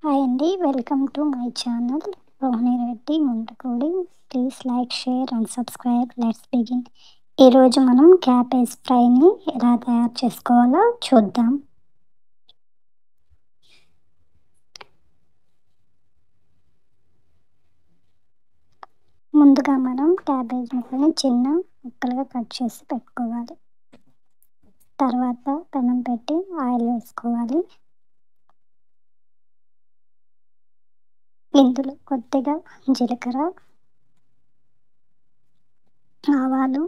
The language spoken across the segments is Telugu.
హాయ్ అండి. Welcome to my channel Rohini Reddy వంటకోడి. Please like, share and subscribe. Let's begin. ఈరోజు మనం క్యాబేజ్ ఫ్రైని ఎలా తయారు చేసుకోవాలో చూద్దాం. ముందుగా మనం క్యాబేజ్ ముక్కని చిన్న ముక్కలుగా కట్ చేసి పెట్టుకోవాలి. తర్వాత పెనం పెట్టి ఆయిల్ వేసుకోవాలి. ఇందులో కొద్దిగా జీలకర్ర, ఆవాలు,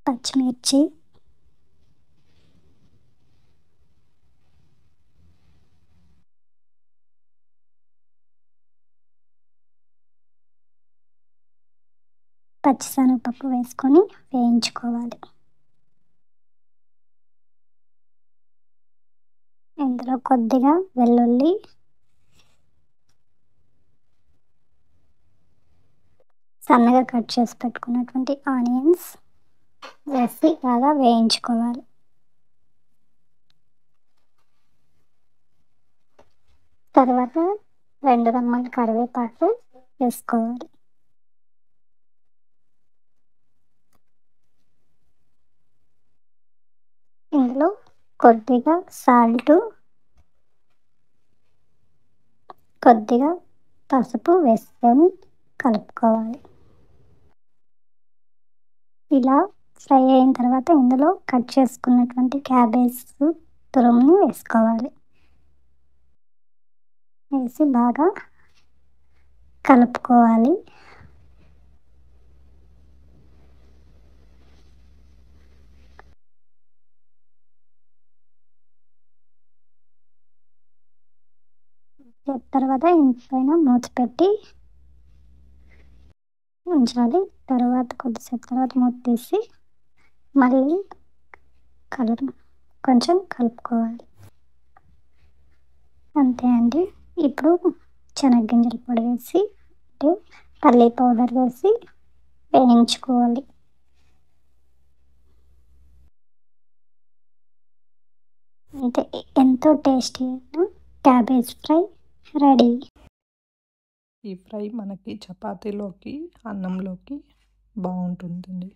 పచ్చిమిర్చి, పచ్చిశనగపప్పు వేసుకొని వేయించుకోవాలి. ఇందులో కొద్దిగా వెల్లుల్లి, సన్నగా కట్ చేసి పెట్టుకున్నటువంటి ఆనియన్స్ వేసి బాగా వేయించుకోవాలి. తర్వాత 2 రెమ్మల కరివేపాకు వేసుకోవాలి. ఇందులో కొద్దిగా సాల్ట్, కొద్దిగా పసుపు వేసుకొని కలుపుకోవాలి. ఇలా ఫ్రై అయిన తర్వాత ఇందులో కట్ చేసుకున్నటువంటి క్యాబేజ్ తురుముని వేసుకోవాలి. వేసి బాగా కలుపుకోవాలి. తర్వాత ఇంటిపైన మూత పెట్టి ఉంచాలి. తర్వాత కొద్దిసేపు తర్వాత మూత తీసి మళ్ళీ కొంచెం కలుపుకోవాలి. అంతే అండి. ఇప్పుడు శనగగింజల పొడి వేసి పల్లీ పౌడర్ వేసి వేయించుకోవాలి. అంతే, ఎంతో టేస్టీ అయిన క్యాబేజ్ ఫ్రై రెడీ. ఈ ఫ్రై మనకి చపాతీలోకి, అన్నంలోకి బాగుంటుందండి.